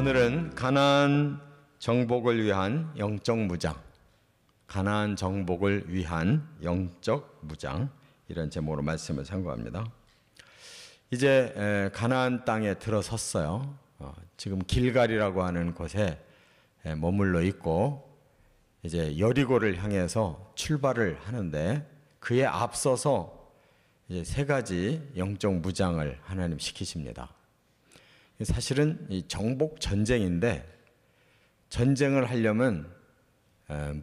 오늘은 가나안 정복을 위한 영적 무장, 가나안 정복을 위한 영적 무장, 이런 제목으로 말씀을 상고합니다. 이제 가나안 땅에 들어섰어요. 지금 길갈이라고 하는 곳에 머물러 있고 이제 여리고를 향해서 출발을 하는데, 그에 앞서서 이제 세 가지 영적 무장을 하나님 시키십니다. 사실은 이 정복 전쟁인데, 전쟁을 하려면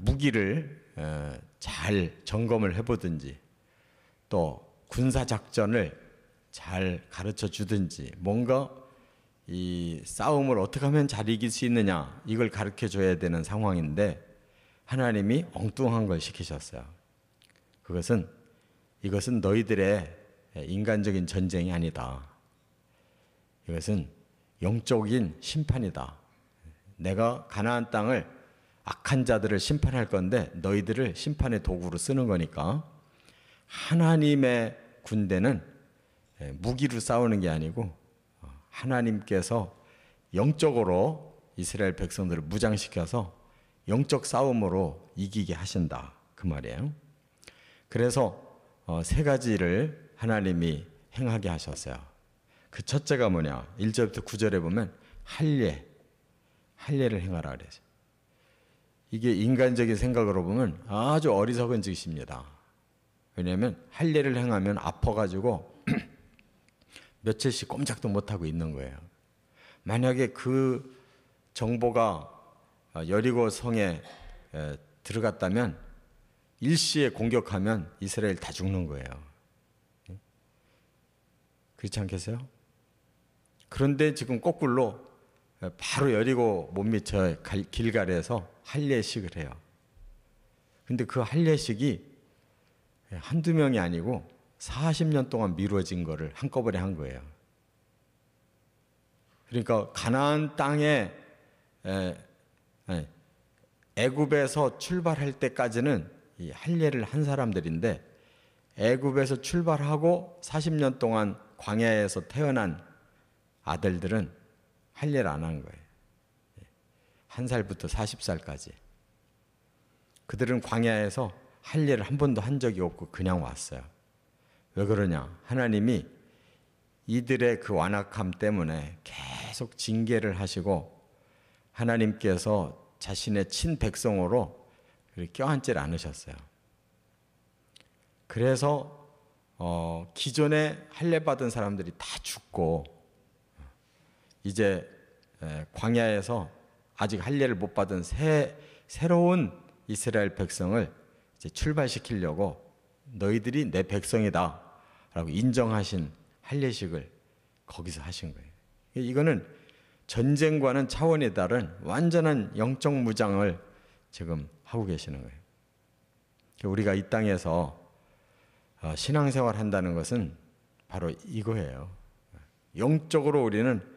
무기를 잘 점검을 해보든지, 또 군사작전을 잘 가르쳐 주든지, 뭔가 이 싸움을 어떻게 하면 잘 이길 수 있느냐, 이걸 가르쳐 줘야 되는 상황인데 하나님이 엉뚱한 걸 시키셨어요. 이것은 너희들의 인간적인 전쟁이 아니다. 이것은 영적인 심판이다. 내가 가나안 땅을, 악한 자들을 심판할 건데 너희들을 심판의 도구로 쓰는 거니까, 하나님의 군대는 무기로 싸우는 게 아니고 하나님께서 영적으로 이스라엘 백성들을 무장시켜서 영적 싸움으로 이기게 하신다, 그 말이에요. 그래서 세 가지를 하나님이 행하게 하셨어요. 그 첫째가 뭐냐? 1절부터 9절에 보면 할례를 행하라 그래서, 이게 인간적인 생각으로 보면 아주 어리석은 짓입니다. 왜냐하면 할례를 행하면 아파가지고 며칠씩 꼼짝도 못하고 있는 거예요. 만약에 그 정보가 여리고 성에 들어갔다면 일시에 공격하면 이스라엘 다 죽는 거예요. 그렇지 않겠어요? 그런데 지금 거꾸로 바로 여리고 못 미쳐 길갈에서 할례식을 해요. 근데 그 할례식이 한두 명이 아니고 40년 동안 미뤄진 거를 한꺼번에 한 거예요. 그러니까 가나안 땅에 애굽에서 출발할 때까지는 이 할례를 한 사람들인데, 애굽에서 출발하고 40년 동안 광야에서 태어난 아들들은 할례를 안 한 거예요. 1살부터 40살까지. 그들은 광야에서 할례를 한 번도 한 적이 없고 그냥 왔어요. 왜 그러냐? 하나님이 이들의 그 완악함 때문에 계속 징계를 하시고, 하나님께서 자신의 친백성으로 껴안질 않으셨어요. 그래서 기존에 할례 받은 사람들이 다 죽고, 이제 광야에서 아직 할례를 못 받은 새로운 이스라엘 백성을 이제 출발시키려고, 너희들이 내 백성이다 라고 인정하신 할례식을 거기서 하신 거예요. 이거는 전쟁과는 차원이 다른 완전한 영적 무장을 지금 하고 계시는 거예요. 우리가 이 땅에서 신앙생활 한다는 것은 바로 이거예요. 영적으로 우리는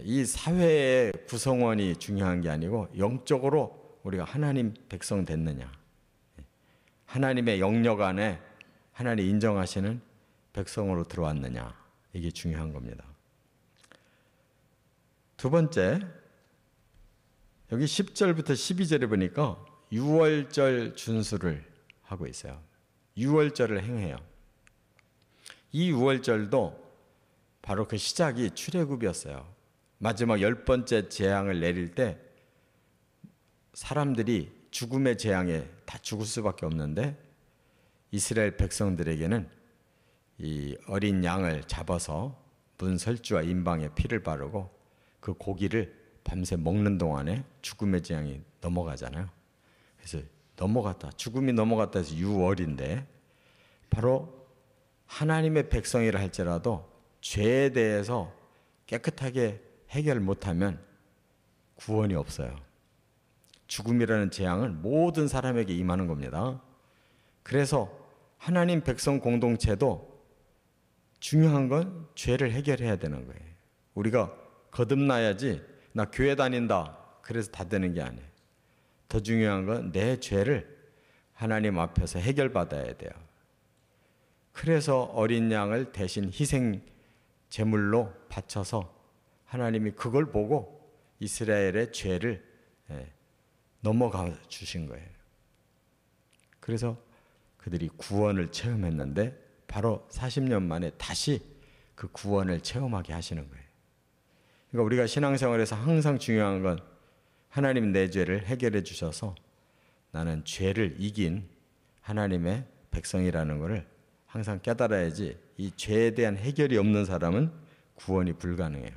이 사회의 구성원이 중요한 게 아니고, 영적으로 우리가 하나님 백성 됐느냐, 하나님의 영역 안에 하나님 인정하시는 백성으로 들어왔느냐, 이게 중요한 겁니다. 두 번째, 여기 10절부터 12절에 보니까 유월절 준수를 하고 있어요. 유월절을 행해요. 이 유월절도 바로 그 시작이 출애굽이었어요. 마지막 10번째 재앙을 내릴 때 사람들이 죽음의 재앙에 다 죽을 수밖에 없는데, 이스라엘 백성들에게는 이 어린 양을 잡아서 문설주와 임방에 피를 바르고 그 고기를 밤새 먹는 동안에 죽음의 재앙이 넘어가잖아요. 그래서 죽음이 넘어갔다 해서 유월인데, 바로 하나님의 백성이라 할지라도 죄에 대해서 깨끗하게 해결 못하면 구원이 없어요. 죽음이라는 재앙은 모든 사람에게 임하는 겁니다. 그래서 하나님 백성 공동체도 중요한 건 죄를 해결해야 되는 거예요. 우리가 거듭나야지, 나 교회 다닌다 그래서 다 되는 게 아니에요. 더 중요한 건 내 죄를 하나님 앞에서 해결받아야 돼요. 그래서 어린 양을 대신 희생 제물로 바쳐서 하나님이 그걸 보고 이스라엘의 죄를 넘어가 주신 거예요. 그래서 그들이 구원을 체험했는데 바로 40년 만에 다시 그 구원을 체험하게 하시는 거예요. 그러니까 우리가 신앙생활에서 항상 중요한 건 하나님 내 죄를 해결해 주셔서 나는 죄를 이긴 하나님의 백성이라는 것을 항상 깨달아야지 이 죄에 대한 해결이 없는 사람은 구원이 불가능해요.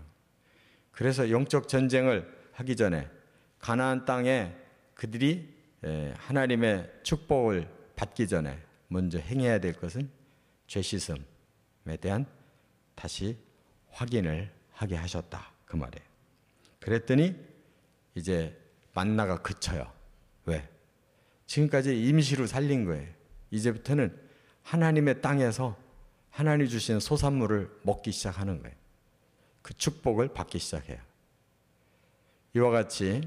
그래서 영적 전쟁을 하기 전에 가나안 땅에 그들이 하나님의 축복을 받기 전에 먼저 행해야 될 것은 죄 씻음에 대한 다시 확인을 하게 하셨다 그 말이에요. 그랬더니 이제 만나가 그쳐요. 왜? 지금까지 임시로 살린 거예요. 이제부터는 하나님의 땅에서 하나님 주신 소산물을 먹기 시작하는 거예요. 그 축복을 받기 시작해요. 이와 같이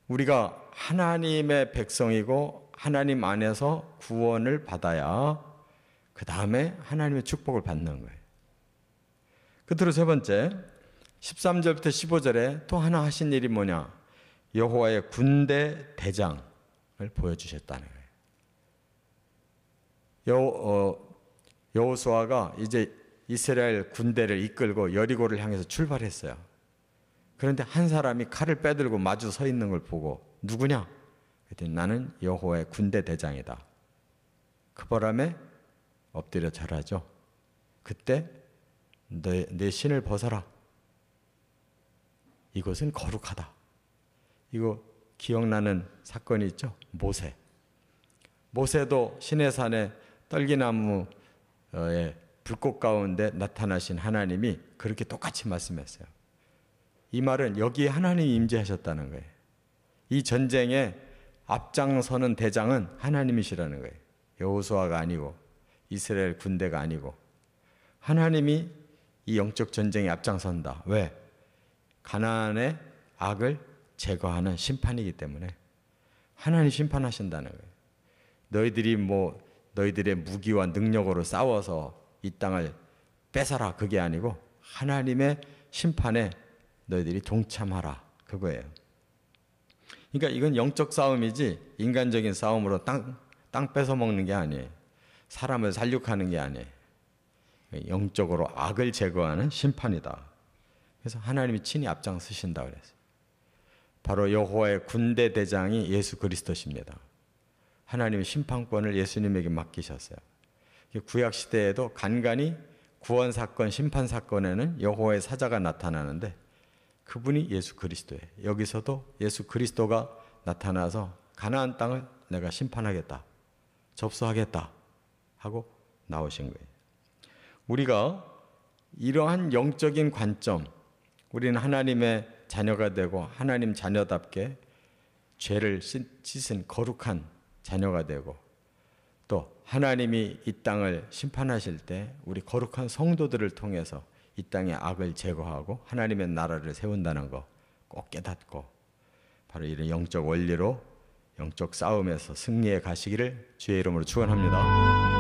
우리가 하나님의 백성이고 하나님 안에서 구원을 받아야 그 다음에 하나님의 축복을 받는 거예요. 끝으로 세 번째 13절부터 15절에 또 하나 하신 일이 뭐냐? 여호와의 군대 대장을 보여주셨다는 거예요. 여호수아가 이제 이스라엘 군대를 이끌고 여리고를 향해서 출발했어요. 그런데 한 사람이 칼을 빼들고 마주 서 있는 걸 보고 누구냐? 그랬더니 나는 여호와의 군대 대장이다. 그 바람에 엎드려 절하죠. 그때 내 신을 벗어라. 이것은 거룩하다. 이거 기억나는 사건이 있죠? 모세도 시내산에 떨기나무에 불꽃 가운데 나타나신 하나님이 그렇게 똑같이 말씀했어요. 이 말은 여기에 하나님이 임재하셨다는 거예요. 이 전쟁에 앞장서는 대장은 하나님이시라는 거예요. 여호수아가 아니고 이스라엘 군대가 아니고 하나님이 이 영적 전쟁에 앞장선다. 왜? 가나안의 악을 제거하는 심판이기 때문에 하나님 심판하신다는 거예요. 너희들의 무기와 능력으로 싸워서 이 땅을 뺏어라 그게 아니고 하나님의 심판에 너희들이 동참하라 그거예요. 그러니까 이건 영적 싸움이지 인간적인 싸움으로 땅 뺏어 먹는 게 아니에요. 사람을 살육하는 게 아니에요. 영적으로 악을 제거하는 심판이다. 그래서 하나님이 친히 앞장서신다 그랬어요. 바로 여호와의 군대 대장이 예수 그리스도십니다. 하나님의 심판권을 예수님에게 맡기셨어요. 구약 시대에도 간간히 구원 사건, 심판 사건에는 여호와의 사자가 나타나는데 그분이 예수 그리스도예요. 여기서도 예수 그리스도가 나타나서 가나안 땅을 내가 심판하겠다, 접수하겠다 하고 나오신 거예요. 우리가 이러한 영적인 관점, 우리는 하나님의 자녀가 되고 하나님 자녀답게 죄를 씻은 거룩한 자녀가 되고 또 하나님이 이 땅을 심판하실 때 우리 거룩한 성도들을 통해서 이 땅의 악을 제거하고 하나님의 나라를 세운다는 거 꼭 깨닫고 바로 이런 영적 원리로 영적 싸움에서 승리해 가시기를 주의 이름으로 축원합니다.